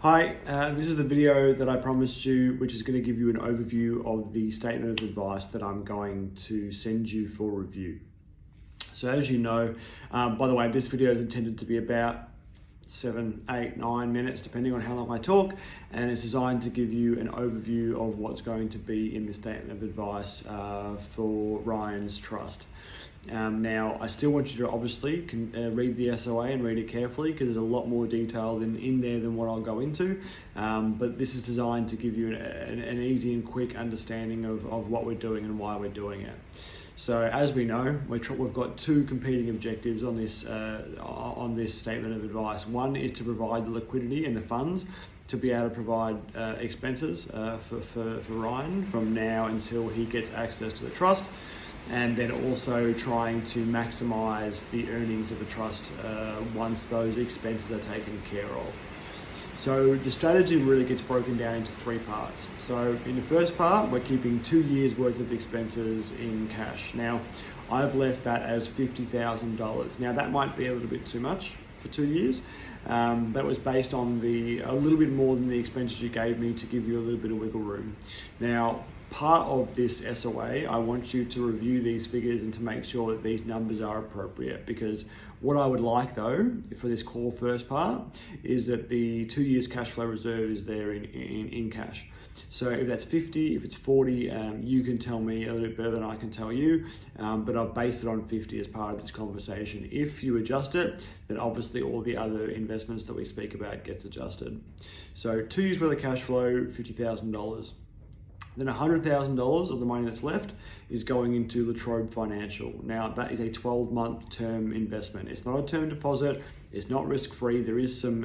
Hi, this is the video that I promised you, which is going to give you an overview of the statement of advice that I'm going to send you for review. So as you know, by the way, this video is intended to be about 7, 8, 9 minutes, depending on how long I talk, and it's designed to give you an overview of what's going to be in the statement of advice for Ryan's trust. Now, I still want you to obviously read the SoA and read it carefully because there's a lot more detail in there than what I'll go into. But this is designed to give you an easy and quick understanding of what we're doing and why we're doing it. So as we know, we've got two competing objectives on this statement of advice. One is to provide the liquidity and the funds to be able to provide expenses for Ryan from now until he gets access to the trust, and then also trying to maximize the earnings of the trust once those expenses are taken care of. So the strategy really gets broken down into three parts. So in the first part, we're keeping 2 years worth of expenses in cash. Now, I've left that as $50,000. Now that might be a little bit too much for 2 years. That was based on a little bit more than the expenses you gave me to give you a little bit of wiggle room. Now, part of this SoA, I want you to review these figures and to make sure that these numbers are appropriate, because what I would like though, for this core first part, is that the 2 years cash flow reserve is there in cash. So if that's 50, if it's 40, you can tell me a little bit better than I can tell you, but I've based it on 50 as part of this conversation. If you adjust it, then obviously all the other investments that we speak about gets adjusted. So 2 years worth of cash flow, $50,000. Then $100,000 of the money that's left is going into Latrobe Financial. Now that is a 12-month term investment. It's not a term deposit. It's not risk-free. There is some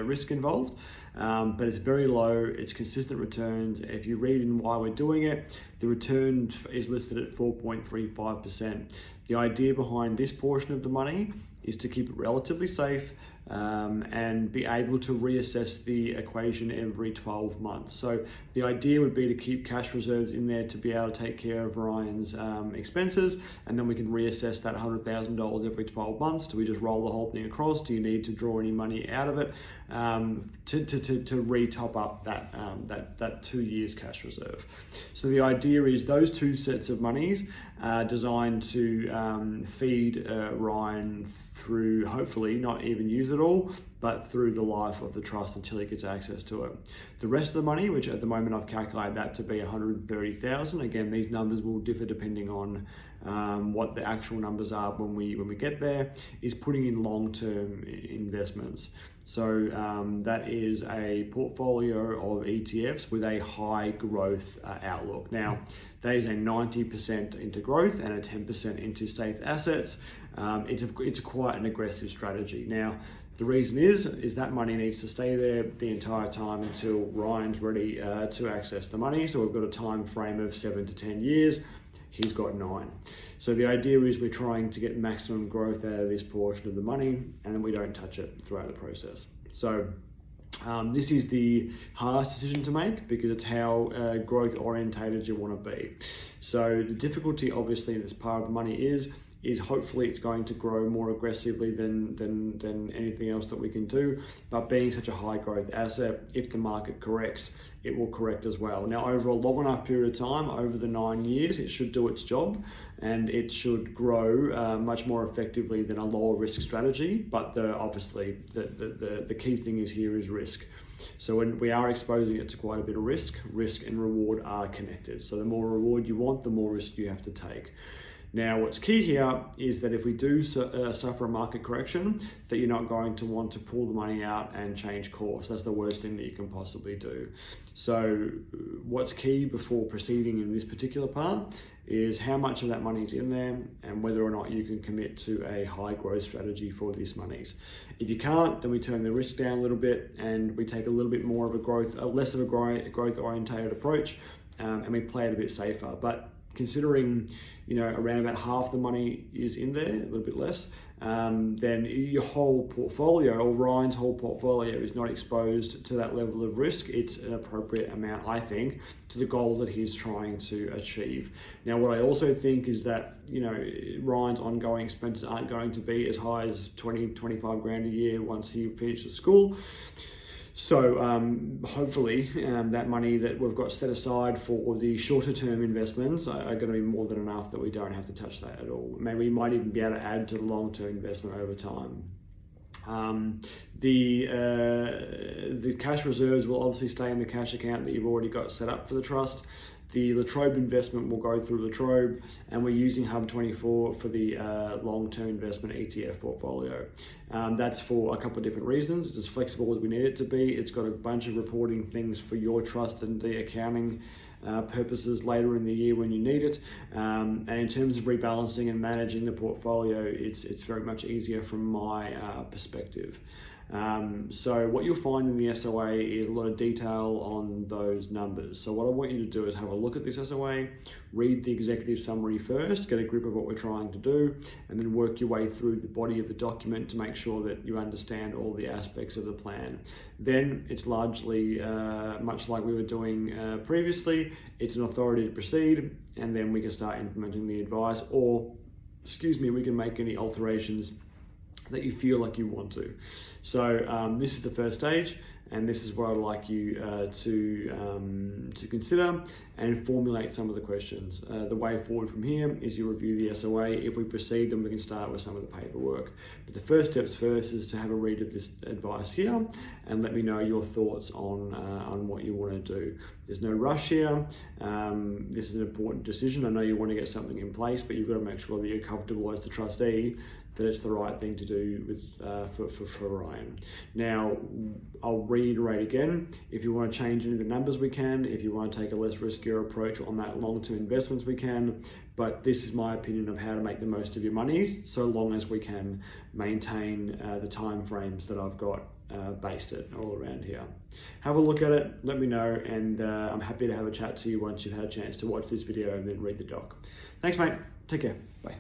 risk involved, but it's very low. It's consistent returns. If you read in why we're doing it, the return is listed at 4.35%. The idea behind this portion of the money is to keep it relatively safe and be able to reassess the equation every 12 months. So the idea would be to keep cash reserves in there to be able to take care of Ryan's expenses, and then we can reassess that $100,000 every 12 months. Do we just roll the whole thing across? Do you need to draw any money out of it to re-top up that 2 years cash reserve? So the idea is those two sets of monies are designed to feed Ryan through, hopefully not even use it all, but through the life of the trust until he gets access to it. The rest of the money, which at the moment I've calculated that to be $130,000. Again, these numbers will differ depending on what the actual numbers are when we get there, is putting in long-term investments. So that is a portfolio of ETFs with a high growth outlook. Now, that is a 90% into growth and a 10% into safe assets. It's quite an aggressive strategy. Now, the reason is that money needs to stay there the entire time until Ryan's ready to access the money. So we've got a time frame of 7 to 10 years. He's got 9. So the idea is we're trying to get maximum growth out of this portion of the money, and we don't touch it throughout the process. So this is the hardest decision to make because it's how growth orientated you want to be. So the difficulty obviously in this part of the money is hopefully it's going to grow more aggressively than anything else that we can do. But being such a high growth asset, if the market corrects, it will correct as well. Now, over a long enough period of time, over the 9 years, it should do its job and it should grow much more effectively than a lower risk strategy. But obviously the key thing here is risk. So when we are exposing it to quite a bit of risk and reward are connected. So the more reward you want, the more risk you have to take. Now, what's key here is that if we do suffer a market correction, that you're not going to want to pull the money out and change course. That's the worst thing that you can possibly do. So what's key before proceeding in this particular part is how much of that money's in there and whether or not you can commit to a high growth strategy for these monies. If you can't, then we turn the risk down a little bit and we take a little bit more of less of a growth orientated approach, and we play it a bit safer. But considering, around about half the money is in there, a little bit less, then your whole portfolio, or Ryan's whole portfolio, is not exposed to that level of risk. It's an appropriate amount, I think, to the goal that he's trying to achieve. Now, what I also think is that, Ryan's ongoing expenses aren't going to be as high as 20, 25 grand a year once he finishes school. So hopefully that money that we've got set aside for the shorter term investments are going to be more than enough that we don't have to touch that at all. Maybe we might even be able to add to the long term investment over time. The cash reserves will obviously stay in the cash account that you've already got set up for the trust. The Latrobe investment will go through Latrobe, and we're using Hub24 for the long-term investment ETF portfolio. That's for a couple of different reasons. It's as flexible as we need it to be. It's got a bunch of reporting things for your trust and the accounting purposes later in the year when you need it. And in terms of rebalancing and managing the portfolio, it's very much easier from my perspective. So what you'll find in the SoA is a lot of detail on those numbers. So what I want you to do is have a look at this SoA, read the executive summary first, get a grip of what we're trying to do, and then work your way through the body of the document to make sure that you understand all the aspects of the plan. Then it's largely much like we were doing previously. It's an authority to proceed, and then we can start implementing the advice, or we can make any alterations that you feel like you want to. So this is the first stage, and this is what I'd like you to consider and formulate some of the questions. The way forward from here is you review the SoA. If we proceed, then we can start with some of the paperwork. But the first steps first is to have a read of this advice here and let me know your thoughts on what you want to do. There's no rush here. This is an important decision. I know you want to get something in place, but you've got to make sure that you're comfortable as the trustee that it's the right thing to do with for Ryan. Now, I'll reiterate again, if you want to change any of the numbers, we can. If you want to take a less riskier approach on that long-term investments, we can. But this is my opinion of how to make the most of your money, so long as we can maintain the time frames that I've got based it all around here. Have a look at it, let me know, and I'm happy to have a chat to you once you've had a chance to watch this video and then read the doc. Thanks, mate. Take care. Bye.